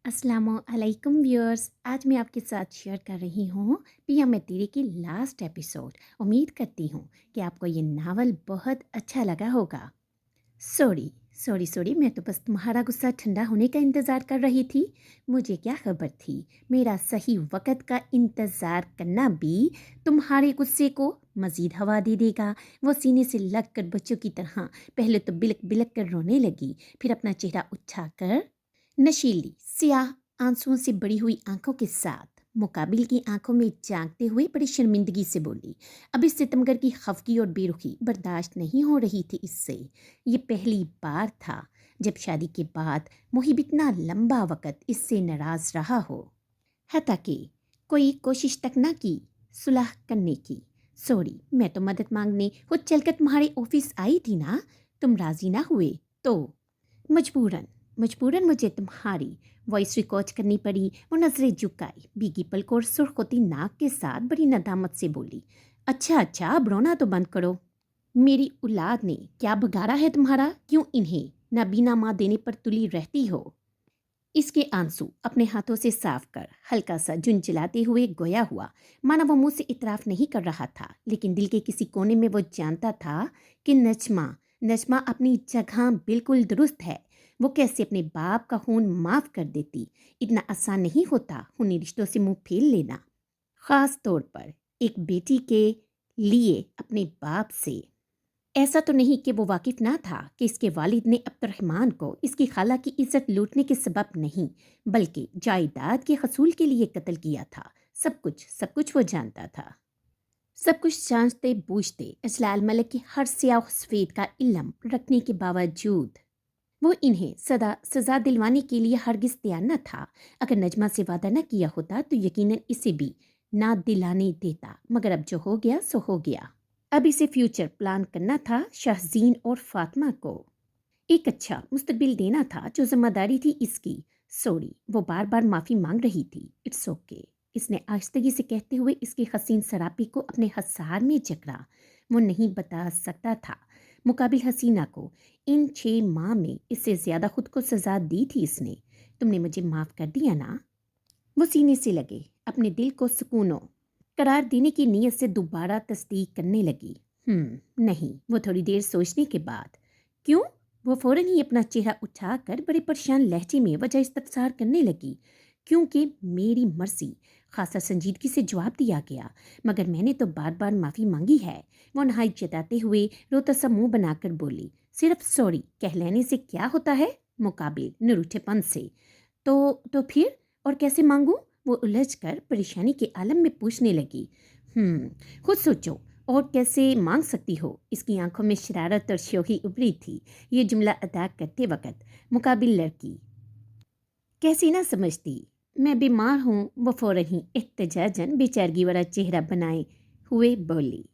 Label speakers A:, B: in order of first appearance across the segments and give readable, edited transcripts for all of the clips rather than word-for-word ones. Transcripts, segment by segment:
A: अस्सलामुअलैकुम व्यूअर्स। आज मैं आपके साथ शेयर कर रही हूँ पिया मैं तेरे की लास्ट एपिसोड। उम्मीद करती हूँ कि आपको ये नावल बहुत अच्छा लगा होगा। सॉरी सॉरी सॉरी, मैं तो बस तुम्हारा गुस्सा ठंडा होने का इंतज़ार कर रही थी। मुझे क्या खबर थी, मेरा सही वक़्त का इंतज़ार करना भी तुम्हारे गुस्से को मज़ीद हवा दे देगा। वो सीने से लग कर बच्चों की तरह पहले तो बिलक बिलक कर रोने लगी, फिर अपना चेहरा उठाकर नशीली स्याह आंसुओं से बड़ी हुई आंखों के साथ मुकाबिल की आंखों में झांकते हुए बड़ी शर्मिंदगी से बोली। अब इस सितमगर की खफगी और बेरुखी बर्दाश्त नहीं हो रही थी इससे। ये पहली बार था जब शादी के बाद मुहिब इतना लंबा वक़्त इससे नाराज़ रहा हो। हालांकि कोई कोशिश तक ना की सुलह करने की। सॉरी, मैं तो मदद मांगने खुद चलकर तुम्हारे ऑफिस आई थी ना, तुम राज़ी ना हुए तो मजबूरन मजबूरन मुझे तुम्हारी वॉइस रिकॉर्ड करनी पड़ी। वो नजरें झुकाई, भीगी पलकों और सुर्ख होती नाक के साथ बड़ी नदामत से बोली, अच्छा अच्छा, अब रोना तो बंद करो। मेरी औलाद ने क्या बिगाड़ा है तुम्हारा, क्यों इन्हें नाबीना माँ देने पर तुली रहती हो। इसके आंसू अपने हाथों से साफ कर हल्का सा झुंझलाते हुए गोया हुआ, माना वो मुंह से इतराफ नहीं कर रहा था, लेकिन दिल के किसी कोने में वो जानता था कि नजमा नजमा अपनी जगह बिल्कुल दुरुस्त है। वो कैसे अपने बाप का खून माफ कर देती। इतना आसान नहीं होता खूनी रिश्तों से मुंह फेर लेना, खास तौर पर एक बेटी के लिए अपने बाप से। ऐसा तो नहीं कि वो वाकिफ ना था कि इसके वालिद ने अब्दुर्रहमान को इसकी खाला की इज्जत लूटने के सबब नहीं, बल्कि जायदाद के हसूल के लिए कत्ल किया था। सब कुछ वो जानता था। सब कुछ जानते बूझते इजलाल मलिक की हर स्याह सफेद का इल्म रखने के बावजूद वो इन्हें सदा सजा दिलवाने के लिए हरगिज तैयार न था। अगर नजमा से वादा न किया होता तो यकीनन इसे भी ना दिलाने देता, मगर अब जो हो गया सो हो गया। अब इसे फ्यूचर प्लान करना था शाहजीन और फातिमा को एक अच्छा मुस्तकबिल देना था, जो जिम्मेदारी थी इसकी। सॉरी, वो बार बार माफ़ी मांग रही थी। इट्स ओके, इसने आहिस्तगी से कहते हुए इसकी हसीन सरापी को अपने हसार में जकड़ा। वो नहीं बता सकता था मुकाबिल हसीना को इन 6 माह में इससे ज़्यादा खुद को सजा दी थी इसने। तुमने मुझे माफ़ कर दिया ना। वो सीने से लगे अपने दिल को सुकूनों करार देने की नीयत से दोबारा तस्दीक करने लगी। नहीं, वो थोड़ी देर सोचने के बाद। क्यों? वो फौरन ही अपना चेहरा उठाकर बड़े परेशान लहजे में वजह इस्तफसार करने लगी। क्योंकि मेरी मर्जी, खासा संजीदगी से जवाब दिया गया, मगर मैंने तो बार बार माफ़ी मांगी है। वो नहायत जताते हुए रोता सा मुंह बनाकर बोली, सिर्फ सॉरी कह लेने से क्या होता है, मुकाबिल निरूठेपन से। तो फिर और कैसे मांगूं? वो उलझकर परेशानी के आलम में पूछने लगी। खुद सोचो, और कैसे मांग सकती हो? इसकी आंखों में शरारत और शोखी उभरी थी ये जुमला अदा करते वक्त। मुकाबिल लड़की कैसी ना समझती, मैं बीमार हूँ। वो फौरन ही एहतजाजन बेचारगी वाला चेहरा बनाए हुए बोली,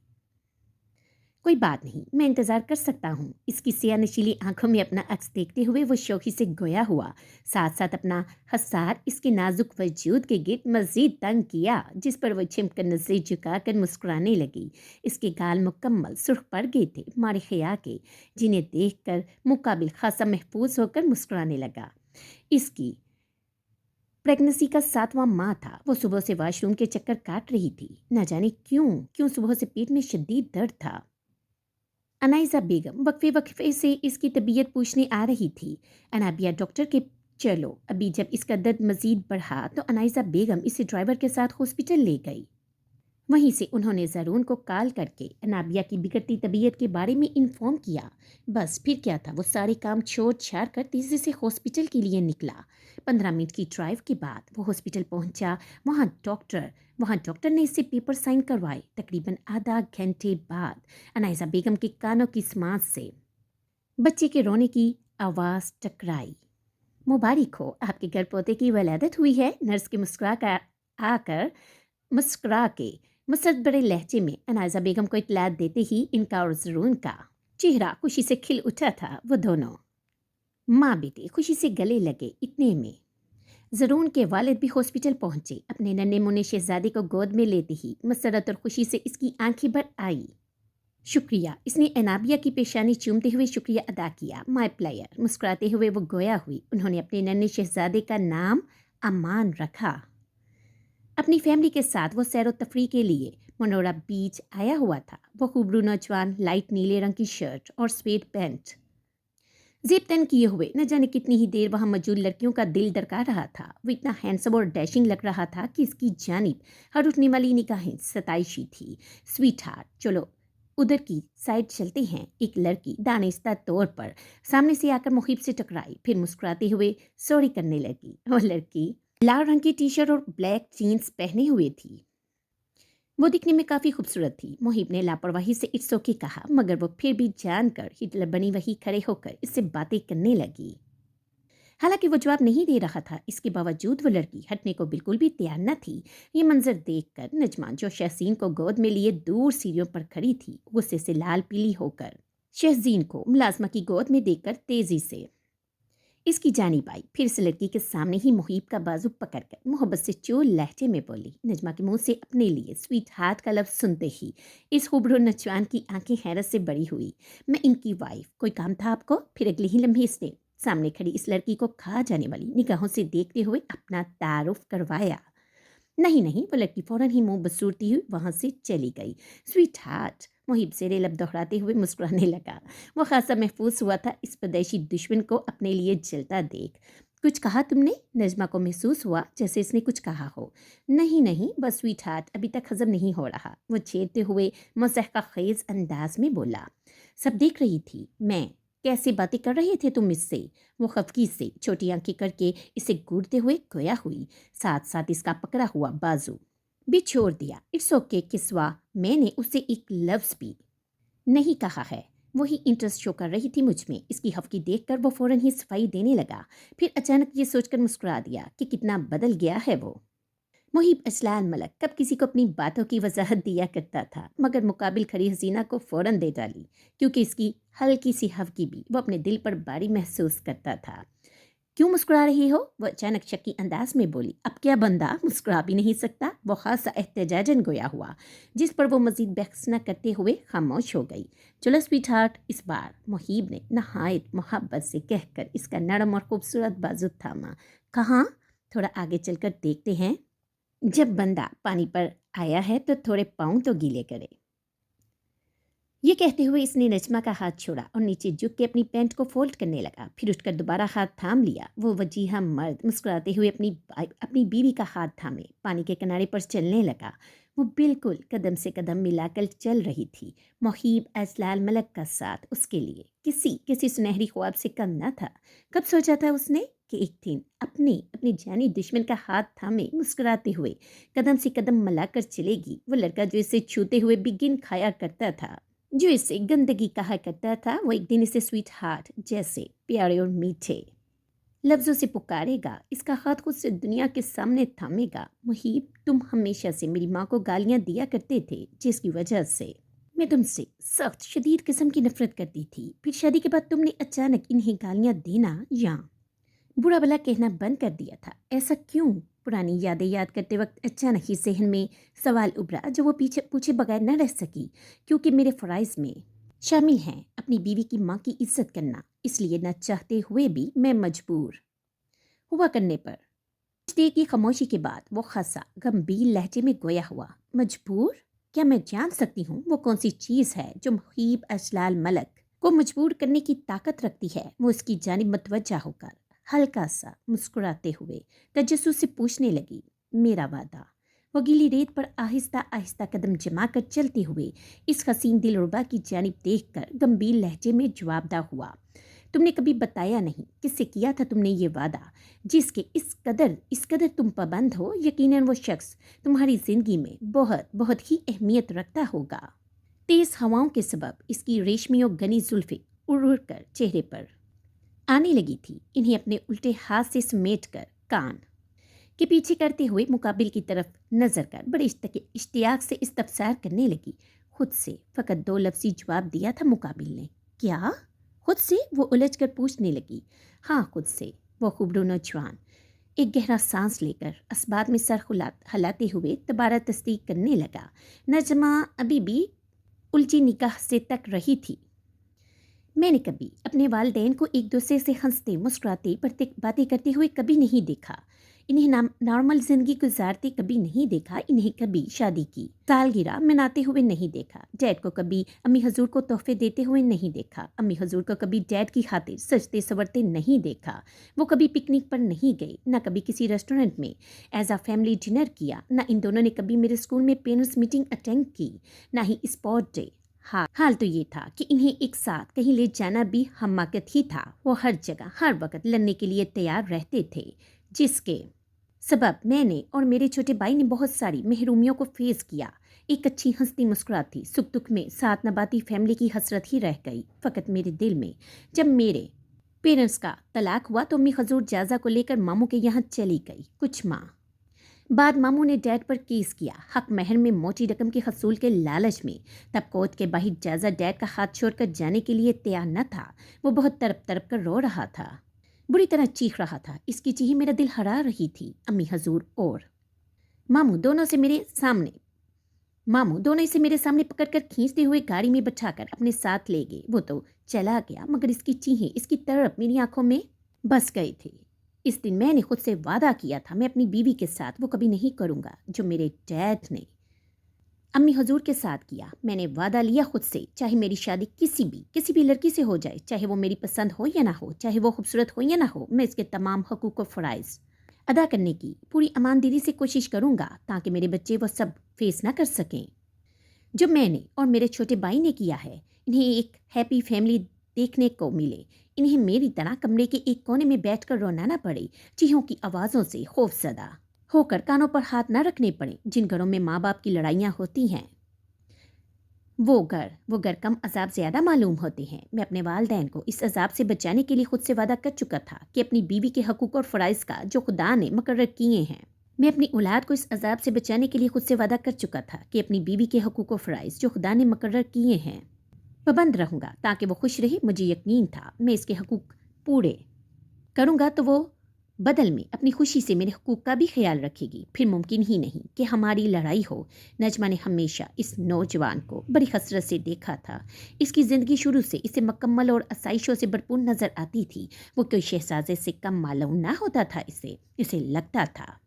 A: कोई बात नहीं, मैं इंतज़ार कर सकता हूँ। इसकी सिया नशीली आंखों में अपना अक्स देखते हुए वो शौकी से गोया हुआ, साथ साथ अपना हसार इसके नाजुक वजूद के गिर्द मजीद तंग किया, जिस पर वो छिमकर नजरें झुकाकर मुस्कुराने लगी। इसके गाल मुकम्मल सुर्ख पड़ गए थे मारे खया के, जिन्हें देखकर मुकाबिल खासा महफूज होकर मुस्कुराने लगा। इसकी प्रेगनेंसी का 7वां माह था। वो सुबह से वॉशरूम के चक्कर काट रही थी। न जाने क्यों क्यों सुबह से पेट में शदीद दर्द था। अनाइज़ा बेगम वक्फे वक्फे से इसकी तबीयत पूछने आ रही थी। अनाबिया डॉक्टर के चलो। अभी जब इसका दर्द मज़ीद बढ़ा तो अनाइज़ा बेगम इसे ड्राइवर के साथ हॉस्पिटल ले गई। वहीं से उन्होंने ज़रून को कॉल करके अनाबिया की बिगड़ती तबीयत के बारे में इन्फॉर्म किया। बस फिर क्या था, वो सारे काम छोड़ छाड़ कर तेज़ी से हॉस्पिटल के लिए निकला। 15 मिनट की ड्राइव के बाद वो हॉस्पिटल पहुंचा। वहाँ डॉक्टर ने इससे पेपर साइन करवाए। तकरीबन आधा घंटे बाद अनाइज़ा बेगम के कानों की समाज से बच्चे के रोने की आवाज़ टकराई। मुबारक हो, आपके घर पोते की वलादत हुई है। नर्स के मुस्कुरा के मुसरत बड़े लहजे में अनाइज़ा बेगम को इत्तला देते ही इनका और ज़रून का चेहरा खुशी से खिल उठा था। वो दोनों माँ बेटे खुशी से गले लगे। इतने में ज़रून के वालिद भी हॉस्पिटल पहुंचे। अपने नन्हे मुन्ने शहजादे को गोद में लेते ही मसरत और खुशी से इसकी आंखें भर आई। शुक्रिया। इसने एनाबिया की पेशानी चूमते हुए शुक्रिया अदा किया। My player. मुस्कुराते हुए वो गोया हुई। उन्होंने अपने नन्हे शहजादे का नाम अमान रखा। अपनी फैमिली के साथ वो सैर व तफरी के लिए मनोरा बीच आया हुआ था। वो खूबरू नौजवान लाइट नीले रंग की शर्ट और सफेद पैंट जेब तन किए हुए न जाने कितनी ही देर वहां मौजूद लड़कियों का दिल दरका रहा था। वो इतना हैंडसम और डैशिंग लग रहा था कि इसकी जानिब हर उठने वाली निगाहें सताइशी थी। स्वीट हार्ट, चलो उधर की साइड चलते हैं। एक लड़की दानिस्ता तौर पर सामने से आकर मुहीब से टकराई, फिर मुस्कुराते हुए सॉरी करने लगी। वो लड़की लाल रंग की टी शर्ट और ब्लैक जीन्स पहने हुए थी। वो दिखने में काफ़ी खूबसूरत थी। मुहिब ने लापरवाही से इट्स ओके कहा, मगर वो फिर भी जानकर हिटलर बनी वही खड़े होकर इससे बातें करने लगी। हालांकि वो जवाब नहीं दे रहा था, इसके बावजूद वो लड़की हटने को बिल्कुल भी तैयार न थी। ये मंजर देखकर नजमा, जो शहजीन को गोद में लिए दूर सीढ़ियों पर खड़ी थी, गुस्से से लाल पीली होकर शहजीन को मुलाजमा की गोद में देखकर तेजी से इसकी जानिब आई। फिर इस लड़की के सामने ही मुहीब का बाजू पकड़कर मोहब्बत से चोल लहजे में बोली। नजमा के मुंह से अपने लिए स्वीट हार्ट का लफ्ज सुनते ही इस खूबरू नौजवान की आंखें हैरत से बड़ी हुई। मैं इनकी वाइफ, कोई काम था आपको? फिर अगले ही लम्हे इसने सामने खड़ी इस लड़की को खा जाने वाली निगाहों से देखते हुए अपना तारुफ करवाया। नहीं नहीं, वो लड़की फौरन ही मुंह बसूरती हुई वहां से चली गई। स्वीट हार्ट, मुहिब जेरे लब दोहराते हुए मुस्कुराने लगा। वो खासा महफूज हुआ था इस परदेशी दुश्मन को अपने लिए जलता देख। कुछ कहा तुमने? नजमा को महसूस हुआ जैसे इसने कुछ कहा हो। नहीं नहीं, बस स्वीट हार्ट, अभी तक हजम नहीं हो रहा, वो छेड़ते हुए मज़ाक़ खेज अंदाज में बोला। सब देख रही थी मैं, कैसे बातें कर रहे थे तुम इससे? वो खफकी से छोटी आंखें करके इसे घूरते हुए गोया हुई, साथ साथ इसका पकड़ा हुआ बाजू भी छोड़ दिया। इट्स ओके किस्वा, मैंने उससे एक लफ्ज़ भी नहीं कहा है। वही इंटरेस्ट शो कर रही थी मुझ में। इसकी हफ्की देखकर वो फौरन ही सफाई देने लगा, फिर अचानक ये सोचकर मुस्कुरा दिया कि कितना बदल गया है वो। मुहीब असलान मलक कब किसी को अपनी बातों की वजाहत दिया करता था, मगर मुकाबिल खड़ी हसीना को फौरन दे डाली, क्योंकि इसकी हल्की सी हवकी भी वो अपने दिल पर भारी महसूस करता था। क्यों मुस्कुरा रही हो? वो अचानक शक्की अंदाज में बोली। अब क्या बंदा मुस्कुरा भी नहीं सकता? वो खासा एहतजाजन गोया हुआ, जिस पर वो मजीद बहस न करते हुए खामोश हो गई। चलो स्वीट हार्ट, इस बार, मुहीब ने नहायत मोहब्बत से कहकर इसका नरम और खूबसूरत बाजू थामा। कहाँ? थोड़ा आगे चलकर देखते हैं। जब बंदा पानी पर आया है तो थोड़े पाँव तो गीले करे। ये कहते हुए इसने नजमा का हाथ छोड़ा और नीचे झुक के अपनी पैंट को फोल्ड करने लगा, फिर उठकर दोबारा हाथ थाम लिया। वो वजीहा मर्द मुस्कुराते हुए अपनी बीवी का हाथ थामे पानी के किनारे पर चलने लगा। वो बिल्कुल कदम से कदम मिलाकर चल रही थी। मुहीब असलाल मलक का साथ उसके लिए किसी किसी सुनहरी ख्वाब से कम न था। कब सोचा था उसने कि एक दिन अपने जानी दुश्मन का हाथ थामे मुस्कुराते हुए कदम से कदम मिलाकर चलेगी। वो लड़का जो इसे छूते हुए बिगिन खाया करता था, जो इसे गंदगी कहा करता था, वो एक दिन इसे स्वीट हार्ट जैसे प्यारे और मीठे लफ्ज़ों से पुकारेगा। इसका हाथ खुद से दुनिया के सामने थामेगा। मुहीब, तुम हमेशा से मेरी माँ को गालियाँ दिया करते थे, जिसकी वजह से मैं तुमसे सख्त शदीद किस्म की नफरत करती थी। फिर शादी के बाद तुमने अचानक इन्हें गालियाँ देना या बुरा भला कहना बंद कर दिया था। ऐसा क्यों? पुरानी यादें याद करते वक्त अचानक ही जहन में सवाल उभरा, जो वो पीछे पूछे बगैर न रह सकी। क्योंकि मेरे फ़राइज़ में शामिल हैं अपनी बीवी की माँ की इज्जत करना, इसलिए न चाहते हुए भी मैं मजबूर हुआ करने पर। कुछ देर की खामोशी के बाद वो खासा गंभीर लहजे में गोया हुआ। मजबूर? क्या मैं जान सकती हूँ वो कौन सी चीज़ है जो मुहीब असलाल मलक को मजबूर करने की ताकत रखती है? वो उसकी जानिब मतवज्जा होकर हल्का सा मुस्कुराते हुए तजस्सुस से पूछने लगी। मेरा वादा। वो गीली रेत पर आहिस्ता आहिस्ता कदम जमाकर चलते हुए इस हसीन दिलरुबा की जानिब देखकर गंभीर लहजे में जवाबदा हुआ। तुमने कभी बताया नहीं किससे किया था तुमने ये वादा, जिसके इस कदर तुम पाबंद हो। यकीनन वो शख्स तुम्हारी जिंदगी में बहुत बहुत ही अहमियत रखता होगा। तेज हवाओं के सबब इसकी रेशमी और घनी जुल्फें उड़ उड़ कर चेहरे पर आने लगी थी। इन्हें अपने उल्टे हाथ से समेटकर कान के पीछे करते हुए मुकाबिल की तरफ नजर कर बड़े इश्तियाक से इस्तफसार करने लगी। खुद से फ़कत दो लफ्ज़ी जवाब दिया था मुकाबिल ने। क्या? खुद से? वो उलझकर पूछने लगी। हाँ, खुद से। वो खूबरू नौजवान एक गहरा सांस लेकर असबाब में सर हलाते हुए दोबारा तस्दीक करने लगा। नजमा अभी भी उलझी निगाह से तक रही थी। मैंने कभी अपने वालिदैन को एक दूसरे से हंसते मुस्कुराते बातें करते हुए कभी नहीं देखा। इन्हें नॉर्मल जिंदगी गुजारते कभी नहीं देखा। इन्हें कभी शादी की सालगिरह मनाते हुए नहीं देखा। डैड को कभी अम्मी हजूर को तोहफे देते हुए नहीं देखा। अम्मी हजूर को कभी डैड की खातिर सजते संवरते नहीं देखा। वो कभी पिकनिक पर नहीं गए, ना कभी किसी रेस्टोरेंट में एज अ फैमिली डिनर किया। ना इन दोनों ने कभी मेरे स्कूल में पेरेंट्स मीटिंग अटेंड की, ना ही स्पोर्ट डे। हाल तो ये था कि इन्हें एक साथ कहीं ले जाना भी हमाकत ही था। वो हर जगह हर वक्त लड़ने के लिए तैयार रहते थे, जिसके सबब मैंने और मेरे छोटे भाई ने बहुत सारी महरूमियों को फेस किया। एक अच्छी हंसती मुस्कुराती सुख दुख में साथ नबाती फैमिली की हसरत ही रह गई फ़कत मेरे दिल में। जब मेरे पेरेंट्स का तलाक हुआ तो अम्मी हजूर जायज़ा को लेकर मामू के यहाँ चली गई। कुछ माह बाद मामू ने डैड पर केस किया हक महर में मोटी रकम के हसूल के लालच में। तब कोर्ट के बाहर जायजा डैड का हाथ छोड़कर जाने के लिए तैयार न था। वो बहुत तड़प तड़प कर रो रहा था, बुरी तरह चीख रहा था। इसकी चीख मेरा दिल हरा रही थी। अम्मी हजूर और मामू दोनों इसे मेरे सामने पकड़कर खींचते हुए गाड़ी में बैठाकर अपने साथ ले गए। वो तो चला गया, मगर इसकी चीखें, इसकी तड़प मेरी आंखों में बस गए थे। इस दिन मैंने खुद से वादा किया था मैं अपनी बीवी के साथ वो कभी नहीं करूँगा जो मेरे डैड ने अम्मी हजूर के साथ किया। मैंने वादा लिया खुद से, चाहे मेरी शादी किसी भी लड़की से हो जाए, चाहे वो मेरी पसंद हो या ना हो, चाहे वो खूबसूरत हो या ना हो, मैं इसके तमाम हकूक़ व फ़राइज़ अदा करने की पूरी ईमानदारी से कोशिश करूँगा ताकि मेरे बच्चे वो सब फेस ना कर सकें जो मैंने और मेरे छोटे भाई ने किया है। इन्हें एक हैप्पी फैमिली देखने को मिले। इन्हें मेरी तरह कमरे के एक कोने में बैठकर रोना ना पड़े, चीहों की आवाज़ों से खौफजदा होकर कानों पर हाथ ना रखने पड़े। जिन घरों में माँ बाप की लड़ाइयाँ होती हैं वो घर कम अजाब ज़्यादा मालूम होते हैं। मैं अपने वालिदैन को इस अजाब से बचाने के लिए खुद से वादा कर चुका था कि अपनी बीवी के हकूक़ और फ़राइज़ का जो खुदा ने मुकर्रर किए हैं, मैं अपनी औलाद को इस अजाब से बचाने के लिए खुद से वादा कर चुका था कि अपनी बीवी के हकूक़ और फ़राइज़ जो खुदा ने मुकर्रर किए हैं पाबंद रहूँगा ताकि वो खुश रहे। मुझे यकीन था मैं इसके हकूक़ पूरे करूँगा तो वो बदल में अपनी खुशी से मेरे हकूक़ का भी ख्याल रखेगी। फिर मुमकिन ही नहीं कि हमारी लड़ाई हो। नजमा ने हमेशा इस नौजवान को बड़ी हसरत से देखा था। इसकी ज़िंदगी शुरू से इसे मुकम्मल और आसाइशों से भरपूर नज़र आती थी। वो कोई शहजादे से कम मालूम ना होता था। इसे लगता था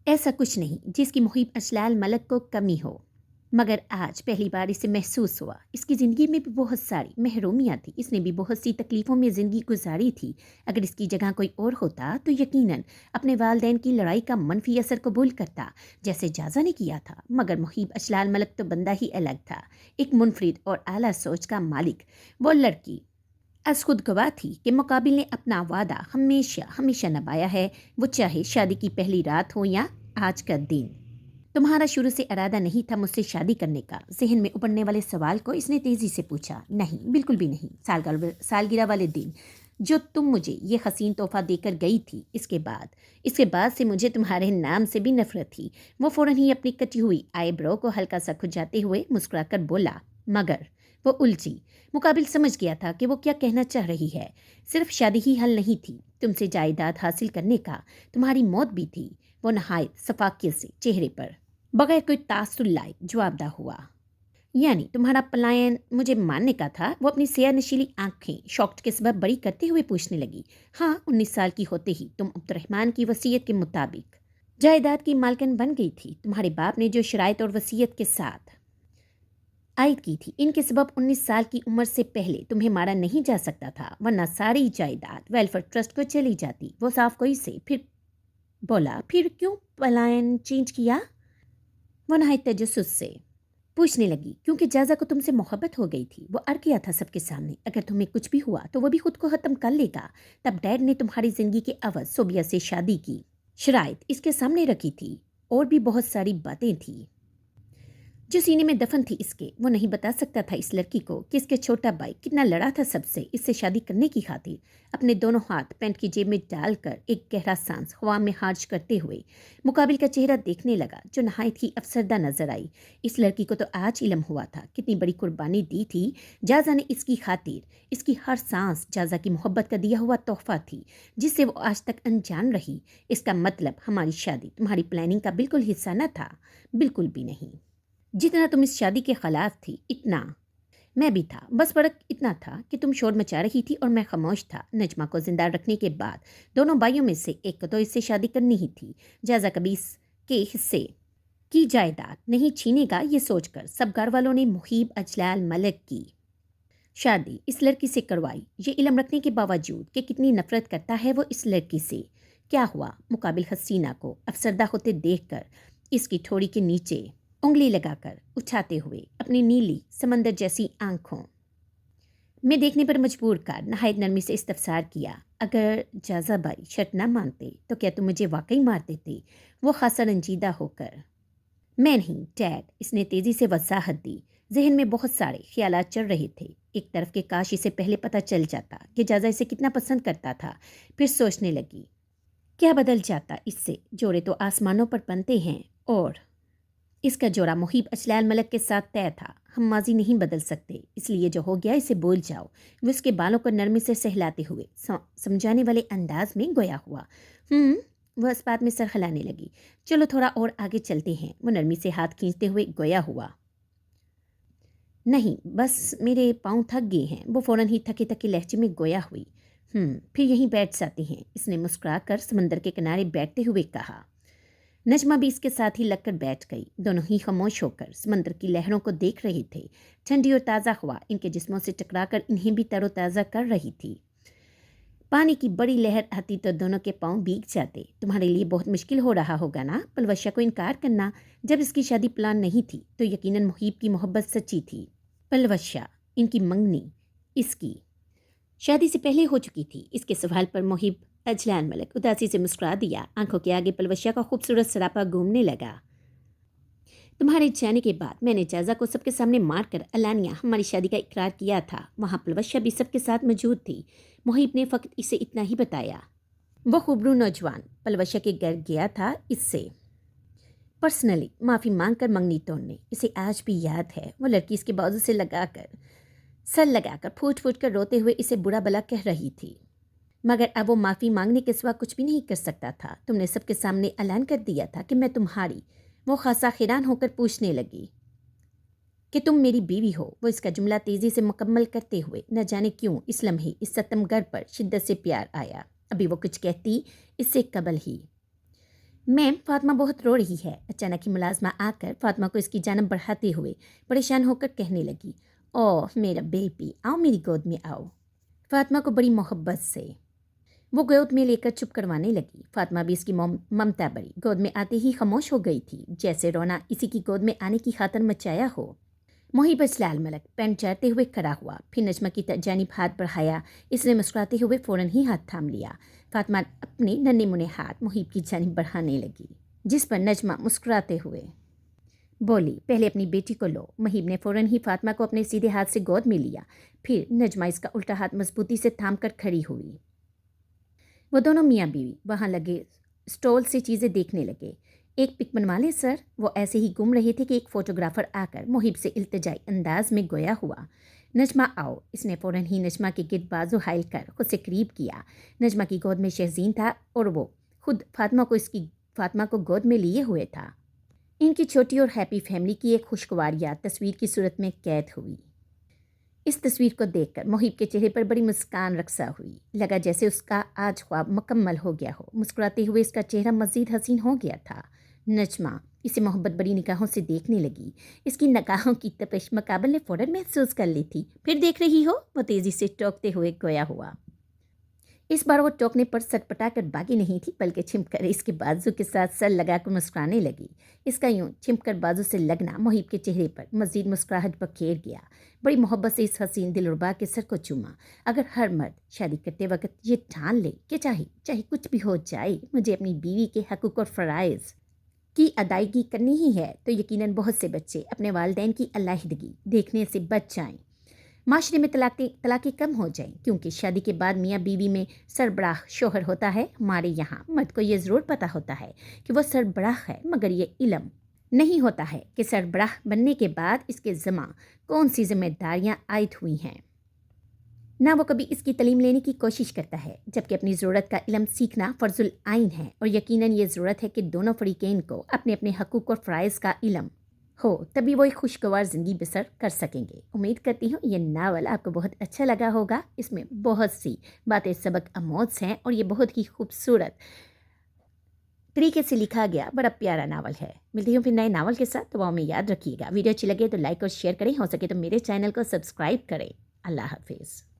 A: ऐसा कुछ नहीं जिसकी मुहिब अजलाल मलक को कमी हो, मगर आज पहली बार इसे महसूस हुआ। इसकी ज़िंदगी में भी बहुत सारी महरूमियाँ थी। इसने भी बहुत सी तकलीफ़ों में ज़िंदगी गुजारी थी। अगर इसकी जगह कोई और होता तो यकीनन अपने वालिदैन की लड़ाई का मनफी असर कबूल करता जैसे जायज़ा ने किया था। मगर मुहिब अजलाल मलक तो बंदा ही अलग था, एक मुनफरिद और आला सोच का मालिक। वो लड़की अस खुद गवाह थी कि मुकाबिल ने अपना वादा हमेशा निभाया है, वो चाहे शादी की पहली रात हो या आज का दिन। तुम्हारा शुरू से इरादा नहीं था मुझसे शादी करने का? जहन में उभरने वाले सवाल को इसने तेज़ी से पूछा। नहीं, बिल्कुल भी नहीं। सालगिरह वाले दिन जो तुम मुझे ये हसीन तोहफा देकर गई थी, इसके बाद से मुझे तुम्हारे नाम से भी नफरत थी। वो फ़ौरन ही अपनी कटी हुई आईब्रो को हल्का सा खुजाते हुए मुस्कुराकर बोला, मगर वो उलझी। मुकाबिल समझ गया था कि वो क्या कहना चाह रही है। सिर्फ शादी ही हल नहीं थी, तुमसे जायदाद हासिल करने का तुम्हारी मौत भी थी। वो नहायत सफाकियत से चेहरे पर बगैर कोई तासुर लाए जवाबदा हुआ। यानी तुम्हारा पलायन मुझे मानने का था? वो अपनी सया नशीली आंखें शॉक्ट के सबब बड़ी करते हुए पूछने लगी। हाँ, 19 साल की होते ही तुम अब्दुर्रहमान की वसीयत के मुताबिक जायदाद की मालकिन बन गई थी। तुम्हारे बाप ने जो शराइत और वसीयत के साथ आयद की थी, इनके सबब 19 साल की उम्र से पहले तुम्हें मारा नहीं जा सकता था, वरना सारी जायदाद वेलफेयर ट्रस्ट को चली जाती। वो साफ कोई से फिर बोला, फिर क्यों पलायन चेंज किया? वो नहायत तजस्सुस से पूछने लगी। क्योंकि जायज़ा को तुमसे मोहब्बत हो गई थी। वो अड़ गया था सबके सामने, अगर तुम्हें कुछ भी हुआ तो वो भी खुद को ख़त्म कर लेगा। तब डैड ने तुम्हारी ज़िंदगी के अवध सोबिया से शादी की, शराइत इसके सामने रखी थी, और भी बहुत सारी बातें थी जो सीने में दफन थी इसके। वो नहीं बता सकता था इस लड़की को कि इसके छोटा भाई कितना लड़ा था सबसे इससे शादी करने की खातिर। अपने दोनों हाथ पैंट की जेब में डालकर एक गहरा सांस हवा में खारिज करते हुए मुकाबिल का चेहरा देखने लगा, जो नहायत ही अफसरदा नजर आई। इस लड़की को तो आज इल्म हुआ था कितनी बड़ी कुर्बानी दी थी जायज़ा ने इसकी खातिर। इसकी हर सांस जायज़ा की मोहब्बत का दिया हुआ तोहफा थी, जिससे वो आज तक अनजान रही। इसका मतलब हमारी शादी तुम्हारी प्लानिंग का बिल्कुल हिस्सा न था, बिल्कुल भी नहीं। جتنا تم اس شادی کے خلاف تھی اتنا میں بھی تھا، بس فرق اتنا تھا کہ تم شور مچا رہی تھی اور میں خاموش تھا۔ نجمہ کو زندہ رکھنے کے بعد دونوں بھائیوں میں سے ایک کو تو اس سے شادی کرنی ہی تھی، جائزہ کبھی اس کے حصے کی جائیداد نہیں چھینے گا، یہ سوچ کر سب گھر والوں نے محیب اجلال ملک کی شادی اس لڑکی سے کروائی، یہ علم رکھنے کے باوجود کہ کتنی نفرت کرتا ہے وہ اس لڑکی سے۔ کیا ہوا؟ مقابل حسینہ کو افسردہ ہوتے دیکھ کر اس کی ٹھوڑی کے نیچے انگلی لگا کر اٹھاتے ہوئے اپنی نیلی سمندر جیسی آنکھوں میں دیکھنے پر مجبور کر نہایت نرمی سے استفسار کیا، اگر جازا بھائی شرط نہ مانتے تو کیا تم مجھے واقعی مار دیتے؟ وہ خاصا رنجیدہ ہو کر، میں نہیں ڈیڈ، اس نے تیزی سے وضاحت دی۔ ذہن میں بہت سارے خیالات چل رہے تھے، ایک طرف کہ کاش اسے پہلے پتہ چل جاتا کہ جازا اسے کتنا پسند کرتا تھا، پھر سوچنے لگی کیا بدل جاتا اس سے، جوڑے تو آسمانوں پر بنتے ہیں اور اس کا جوڑا محیب اجلال ملک کے ساتھ طے تھا۔ ہم ماضی نہیں بدل سکتے، اس لیے جو ہو گیا اسے بھول جاؤ۔ وہ اس کے بالوں کو نرمی سے سہلاتے ہوئے سمجھانے والے انداز میں گویا ہوا۔ وہ اس بات میں سر ہلانے لگی۔ چلو تھوڑا اور آگے چلتے ہیں، وہ نرمی سے ہاتھ کھینچتے ہوئے گویا ہوا۔ نہیں بس میرے پاؤں تھک گئے ہیں، وہ فوراً ہی تھکے تھکے لہجے میں گویا ہوئی۔ پھر یہیں بیٹھ جاتے ہیں، اس نے مسکرا کر سمندر کے کنارے بیٹھتے ہوئے کہا۔ نجمہ بھی اس کے ساتھ ہی لگ کر بیٹھ گئی، دونوں ہی خاموش ہو کر سمندر کی لہروں کو دیکھ رہے تھے۔ ٹھنڈی اور تازہ ہوا ان کے جسموں سے ٹکرا کر انہیں بھی تر و تازہ کر رہی تھی۔ پانی کی بڑی لہر آتی تو دونوں کے پاؤں بھیگ جاتے۔ تمہارے لیے بہت مشکل ہو رہا ہوگا نا پلوشا کو انکار کرنا، جب اس کی شادی پلان نہیں تھی تو یقیناً محیب کی محبت سچی تھی۔ پلوشا، ان کی منگنی اس کی شادی سے پہلے ہو چکی تھی۔ اس کے سوال پر محیب اجلال ملک اداسی سے مسکرا دیا، آنکھوں کے آگے پلوشا کا خوبصورت سراپا گھومنے لگا۔ تمہارے جانے کے بعد میں نے جازا کو سب کے سامنے مار کر علانیہ ہماری شادی کا اقرار کیا تھا، وہاں پلوشا بھی سب کے ساتھ موجود تھی۔ محیب نے فقط اسے اتنا ہی بتایا۔ وہ خوبرو نوجوان پلوشا کے گھر گیا تھا، اس سے پرسنلی معافی مانگ کر منگنی توڑنے، اسے آج بھی یاد ہے۔ وہ لڑکی اس کے بازو سے سر لگا کر پھوٹ پھوٹ کر روتے ہوئے اسے برا بلا کہہ رہی تھی، مگر اب وہ معافی مانگنے کے سوا کچھ بھی نہیں کر سکتا تھا۔ تم نے سب کے سامنے اعلان کر دیا تھا کہ میں تمہاری، وہ خاصا حیران ہو کر پوچھنے لگی کہ تم میری بیوی ہو۔ وہ اس کا جملہ تیزی سے مکمل کرتے ہوئے نہ جانے کیوں اس لمحے اس ستم گر پر شدت سے پیار آیا۔ ابھی وہ کچھ کہتی اس سے قبل ہی میم فاطمہ بہت رو رہی ہے، اچانک ہی ملازمہ آ کر فاطمہ کو اس کی جانب بڑھاتے ہوئے پریشان ہو کر کہنے لگی، اوہ میرا بیبی، آؤ میری گود میں آؤ۔ فاطمہ کو بڑی محبت سے وہ گود میں لے کر چپ کروانے لگی۔ فاطمہ بھی اس کی ممتا بڑی گود میں آتے ہی خاموش ہو گئی تھی، جیسے رونا اسی کی گود میں آنے کی خاطر مچایا ہو۔ محیب اجلال ملک پینٹ چاڑتے ہوئے کھڑا ہوا، پھر نجمہ کی جانب ہاتھ بڑھایا۔ اس نے مسکراتے ہوئے فوراً ہی ہاتھ تھام لیا۔ فاطمہ اپنے ننھے منھے ہاتھ محیب کی جانب بڑھانے لگی، جس پر نجمہ مسکراتے ہوئے بولی، پہلے اپنی بیٹی کو لو۔ محیب نے فوراً ہی فاطمہ کو اپنے سیدھے ہاتھ سے گود میں لیا، پھر نجمہ اس کا الٹا ہاتھ مضبوطی سے تھام کر کھڑی ہوئی۔ وہ دونوں میاں بیوی وہاں لگے اسٹول سے چیزیں دیکھنے لگے۔ ایک پک بنوا لیں سر؟ وہ ایسے ہی گم رہے تھے کہ ایک فوٹوگرافر آ کر محیب سے التجائی انداز میں گویا ہوا۔ نجمہ آؤ، اس نے فوراً ہی نجمہ کے گرد بازو حائل کر خود سے قریب کیا۔ نجمہ کی گود میں شہزین تھا اور وہ خود فاطمہ کو گود میں لیے ہوئے تھا۔ ان کی چھوٹی اور ہیپی فیملی کی ایک خوشگوار یاد تصویر کی صورت میں قید ہوئی۔ اس تصویر کو دیکھ کر محیب کے چہرے پر بڑی مسکان رقصہ ہوئی، لگا جیسے اس کا آج خواب مکمل ہو گیا ہو۔ مسکراتے ہوئے اس کا چہرہ مزید حسین ہو گیا تھا۔ نجمہ اسے محبت بڑی نگاہوں سے دیکھنے لگی۔ اس کی نگاہوں کی تپش مقابل نے فوراً محسوس کر لی تھی۔ پھر دیکھ رہی ہو؟ وہ تیزی سے ٹوکتے ہوئے گویا ہوا۔ اس بار وہ ٹوکنے پر سر پٹا کر باغی نہیں تھی، بلکہ چھمک کر اس کے بازو کے ساتھ سر لگا کر مسکرانے لگی۔ اس کا یوں چھمک کر بازو سے لگنا محیب کے چہرے پر مزید مسکراہٹ بکھیر گیا۔ بڑی محبت سے اس حسین دلربا کے سر کو چوما۔ اگر ہر مرد شادی کرتے وقت یہ ٹھان لے کہ چاہے کچھ بھی ہو جائے، مجھے اپنی بیوی کے حقوق اور فرائض کی ادائیگی کرنی ہی ہے، تو یقیناً بہت سے بچے اپنے والدین کی علیحدگی دیکھنے سے بچ جائیں، معاشرے میں طلاقیں کم ہو جائیں، کیونکہ شادی کے بعد میاں بیوی میں سربراہ شوہر ہوتا ہے۔ ہمارے یہاں مرد کو یہ ضرور پتہ ہوتا ہے کہ وہ سربراہ ہے، مگر یہ علم نہیں ہوتا ہے کہ سربراہ بننے کے بعد اس کے ذمہ کون سی ذمہ داریاں عائد ہوئی ہیں۔ نہ وہ کبھی اس کی تعلیم لینے کی کوشش کرتا ہے، جبکہ اپنی ضرورت کا علم سیکھنا فرض العین ہے، اور یقیناً یہ ضرورت ہے کہ دونوں فریقین کو اپنے اپنے حقوق اور فرائض کا علم ہو تبھی وہ ایک خوشگوار زندگی بسر کر سکیں گے۔ امید کرتی ہوں یہ ناول آپ کو بہت اچھا لگا ہوگا۔ اس میں بہت سی باتیں سبق آموز ہیں اور یہ بہت ہی خوبصورت طریقے سے لکھا گیا بڑا پیارا ناول ہے۔ ملتی ہوں پھر نئے ناول کے ساتھ، دعاؤں میں یاد رکھیے گا۔ ویڈیو اچھی لگے تو لائک اور شیئر کریں، ہو سکے تو میرے چینل کو سبسکرائب کریں۔ اللہ حافظ۔